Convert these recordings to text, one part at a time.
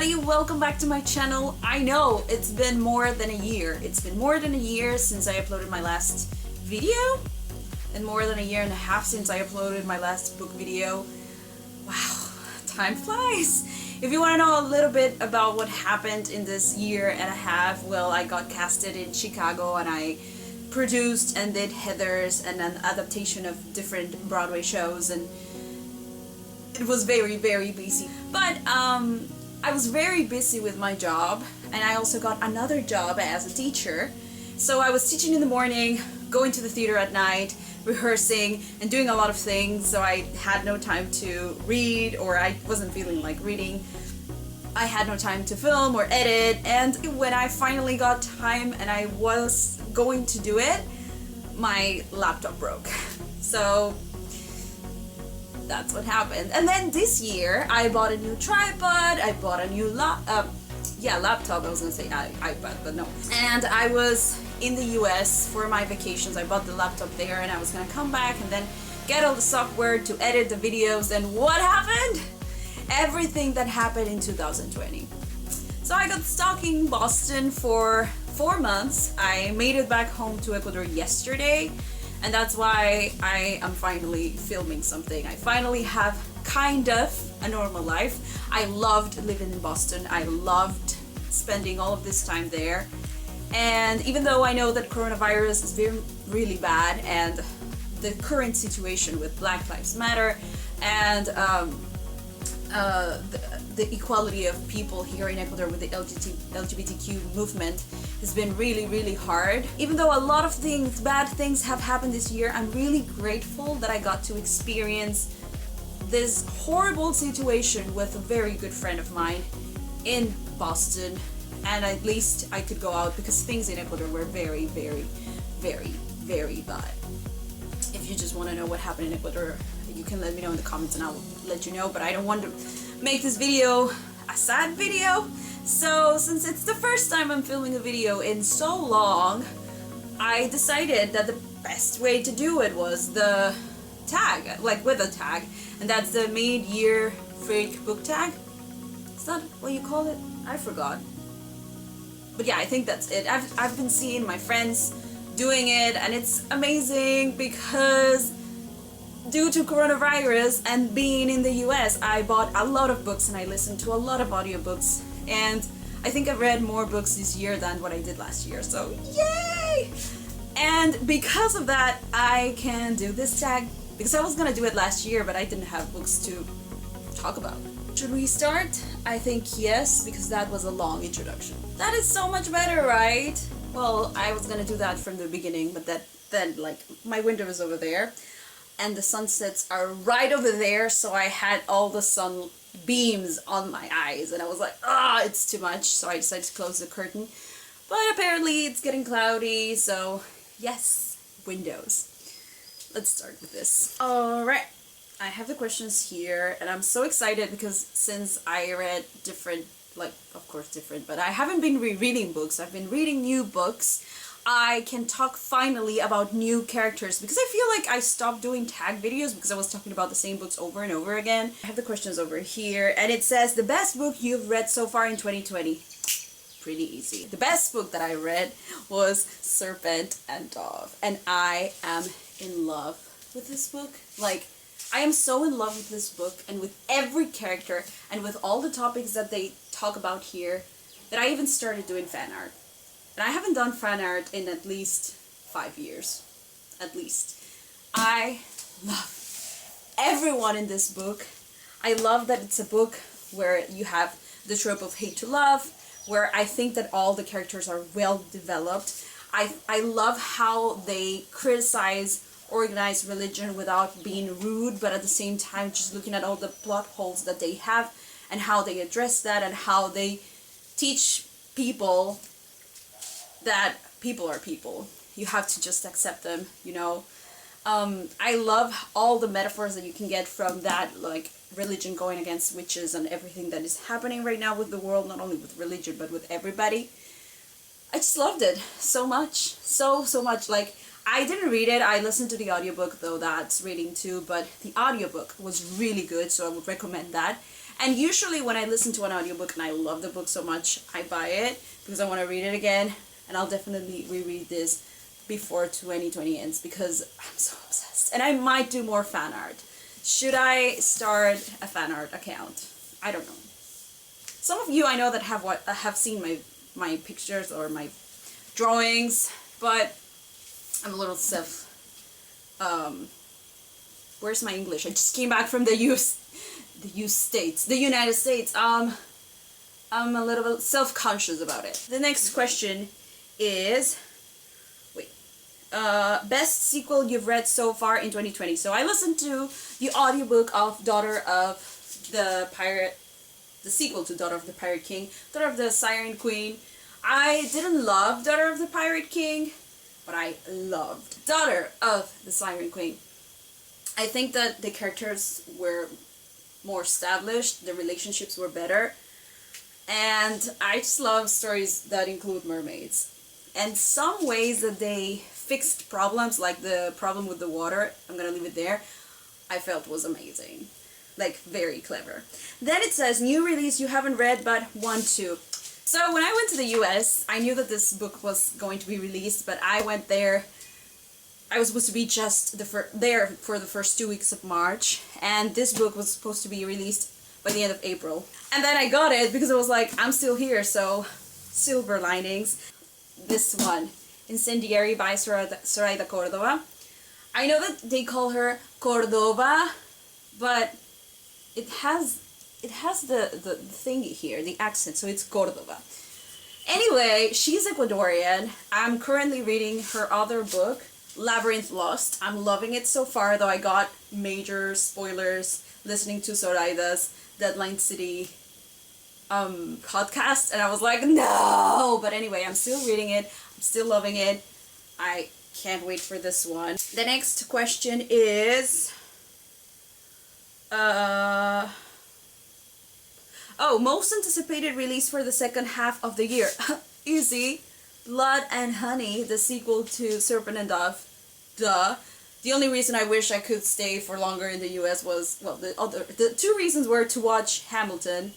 everybody, welcome back to my channel. I know it's been more than a year. It's been more than a year since I uploaded my last video, and more than a year and a half since I uploaded my last book video. Wow, time flies. If you want to know a little bit about what happened in this year and a half, well, I got casted in Chicago and I produced and did Heathers and an adaptation of different Broadway shows, and it was very busy. But I was very busy with my job, and I also got another job as a teacher. So I was teaching in the morning, going to the theater at night, rehearsing and doing a lot of things, so I had no time to read, or I wasn't feeling like reading. I had no time to film or edit, and when I finally got time and I was going to do it, my laptop broke. So that's what happened. And then this year I bought a new tripod, I bought a new laptop, I was gonna say iPad, but no. And I was in the US for my vacations. I bought the laptop there and I was gonna come back and then get all the software to edit the videos, and what happened? Everything that happened in 2020. So I got stuck in Boston for 4 months. I made it back home to Ecuador yesterday, and that's why I am finally filming something. I finally have kind of a normal life. I loved living in Boston. I loved spending all of this time there. And even though I know that coronavirus is really bad, and the current situation with Black Lives Matter and the equality of people here in Ecuador with the LGBTQ movement has been really hard. Even though a lot of bad things have happened this year, I'm really grateful that I got to experience this horrible situation with a very good friend of mine in Boston, and at least I could go out, because things in Ecuador were very bad. If you just want to know what happened in Ecuador, you can let me know in the comments and I'll let you know, but I don't want to make this video a sad video. So since it's the first time I'm filming a video in so long, I decided that the best way to do it was the tag, like with a tag, and that's the mid-year freak book tag. Is that what you call it? I forgot. But yeah, I think that's it. I've been seeing my friends doing it, and it's amazing because due to coronavirus and being in the US, I bought a lot of books and I listened to a lot of audiobooks, and I think I've read more books this year than what I did last year, so yay! And because of that, I can do this tag, because I was gonna do it last year, but I didn't have books to talk about. Should we start? I think yes, because that was a long introduction. That is so much better, right? Well, I was gonna do that from the beginning, but then like my window is over there and the sunsets are right over there, so I had all the sun beams on my eyes and I was like, it's too much, so I decided to close the curtain. But apparently it's getting cloudy, so yes, windows. Let's start with this. Alright, I have the questions here, and I'm so excited because since I read different, like, of course different, but I haven't been rereading books, I've been reading new books. I can talk finally about new characters, because I feel like I stopped doing tag videos because I was talking about the same books over and over again. I have the questions over here, and it says, the best book you've read so far in 2020. Pretty easy. The best book that I read was Serpent and Dove, and I am in love with this book. Like, I am so in love with this book and with every character and with all the topics that they talk about here, that I even started doing fan art. And I haven't done fan art in at least 5 years. At least. I love everyone in this book. I love that it's a book where you have the trope of hate to love, where I think that all the characters are well developed. I love how they criticize organized religion without being rude, but at the same time just looking at all the plot holes that they have and how they address that, and how they teach people that people are people. You have to just accept them, you know. I love all the metaphors that you can get from that, like religion going against witches and everything that is happening right now with the world, not only with religion but with everybody. I just loved it so much, so much. Like, I didn't read it, I listened to the audiobook, though that's reading too, but the audiobook was really good, so I would recommend that. And usually when I listen to an audiobook and I love the book so much, I buy it because I want to read it again, and I'll definitely reread this before 2020 ends because I'm so obsessed. And I might do more fan art. Should I start a fan art account? I don't know. Some of you I know that have seen my pictures or my drawings, but I'm a little where's my English? I just came back from the United States. I'm a little bit self-conscious about it. The next question is, best sequel you've read so far in 2020. So I listened to the audiobook of Daughter of the Pirate, the sequel to Daughter of the Pirate King, Daughter of the Siren Queen. I didn't love Daughter of the Pirate King, but I loved Daughter of the Siren Queen. I think that the characters were more established, the relationships were better, and I just love stories that include mermaids. And some ways that they fixed problems, like the problem with the water, I'm gonna leave it there, I felt was amazing. Like, very clever. Then it says, new release you haven't read but want to. So when I went to the US, I knew that this book was going to be released, but I went there, I was supposed to be just there for the first 2 weeks of March, and this book was supposed to be released by the end of April. And then I got it because I was like, I'm still here, so silver linings. This one, Incendiary by Zoraida Cordova. I know that they call her Cordova, but it has the thingy here, the accent, so it's Cordova. Anyway, she's Ecuadorian. I'm currently reading her other book, Labyrinth Lost. I'm loving it so far, though I got major spoilers listening to Zoraida's Deadline City podcast, and I was like, no! But anyway, I'm still reading it. I'm still loving it. I can't wait for this one. The next question is... most anticipated release for the second half of the year. Easy. Blood and Honey, the sequel to Serpent and Dove. Duh. The only reason I wish I could stay for longer in the US was, well, the two reasons were to watch Hamilton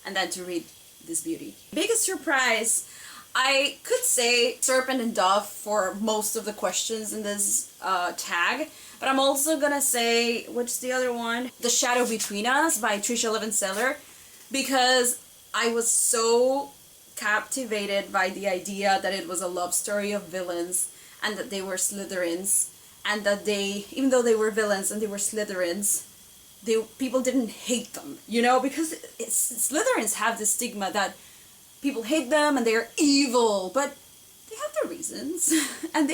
and then to read this beauty. Biggest surprise, I could say Serpent and Dove for most of the questions in this tag, but I'm also gonna say, what's the other one? The Shadow Between Us by Trisha Levenseller, because I was so captivated by the idea that it was a love story of villains and that they were Slytherins, and that they, even though they were villains and they were Slytherins, people didn't hate them, you know, because Slytherins have this stigma that people hate them and they're evil, but they have their reasons. And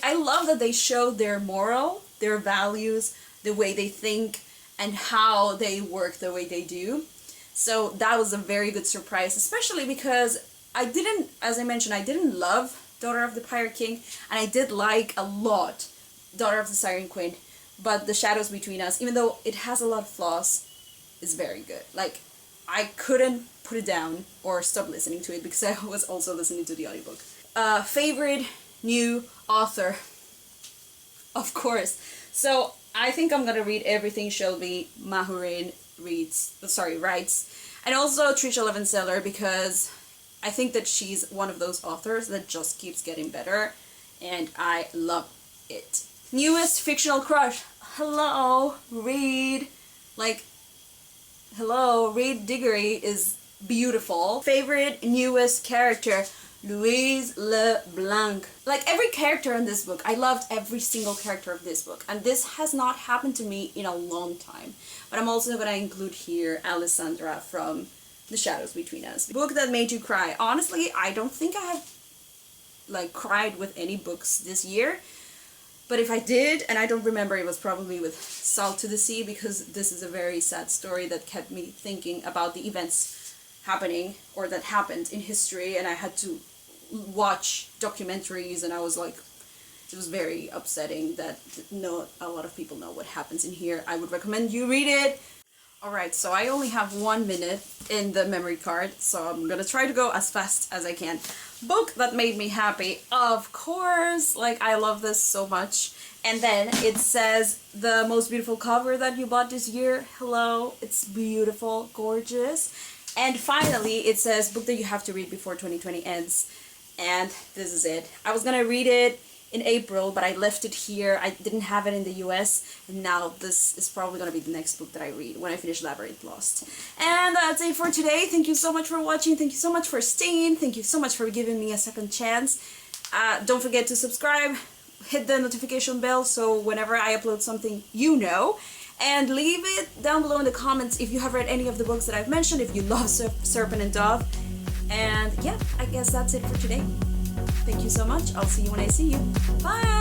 I love that they show their moral, their values, the way they think, and how they work the way they do. So that was a very good surprise, especially because as I mentioned, I didn't love Daughter of the Pirate King, and I did like a lot Daughter of the Siren Queen, but The Shadows Between Us, even though it has a lot of flaws, is very good. Like, I couldn't put it down or stop listening to it because I was also listening to the audiobook. Favorite new author, of course. So I think I'm gonna read everything Shelby Mahurin writes, and also Trisha Levenseller, because I think that she's one of those authors that just keeps getting better, and I love it. Newest fictional crush. Hello, Reed. Reed Diggory is beautiful. Favorite newest character, Louise LeBlanc. Like, every character in this book, I loved every single character of this book, and this has not happened to me in a long time. But I'm also going to include here Alessandra from The Shadows Between Us. Book that made you cry. Honestly, I don't think I have cried with any books this year, but if I did, and I don't remember, it was probably with Salt to the Sea, because this is a very sad story that kept me thinking about the events happening, or that happened in history, and I had to watch documentaries, and I was like, it was very upsetting that not a lot of people know what happens in here. I would recommend you read it. Alright, so I only have 1 minute in the memory card, so I'm gonna try to go as fast as I can. Book that made me happy, of course, I love this so much, And then it says the most beautiful cover that you bought this year. Hello, it's beautiful, gorgeous. And finally, it says book that you have to read before 2020 ends. And this is it. I was gonna read it in April, but I left it here. I didn't have it in the US, and now this is probably gonna be the next book that I read when I finish Labyrinth Lost. And that's it for today. Thank you so much for watching. Thank you so much for staying. Thank you so much for giving me a second chance. Don't forget to subscribe. Hit the notification bell so whenever I upload something, you know. And leave it down below in the comments if you have read any of the books that I've mentioned, if you love Serpent and Dove. And yeah, I guess that's it for today. Thank you so much. I'll see you when I see you. Bye!